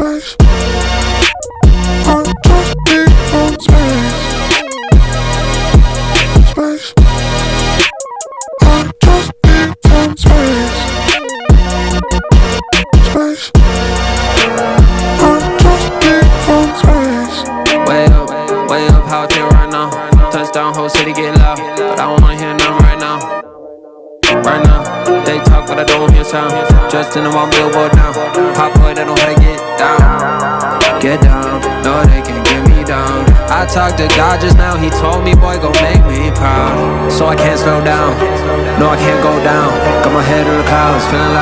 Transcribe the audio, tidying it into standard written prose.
space. I just need some space. Space. I just need some space. Space. I just need some space. Way up, how I feel right now. Touchdown, whole city get loud, but I don't wanna hear nothing right now. Right now, they talk but I don't hear sound. Just in the one billboard now. Hot boy, they know how to get down. Get down, no they can't get me down. I talked to God just now, he told me boy gon' make me proud. So I can't slow down, no I can't go down. Got my head in the clouds, feeling like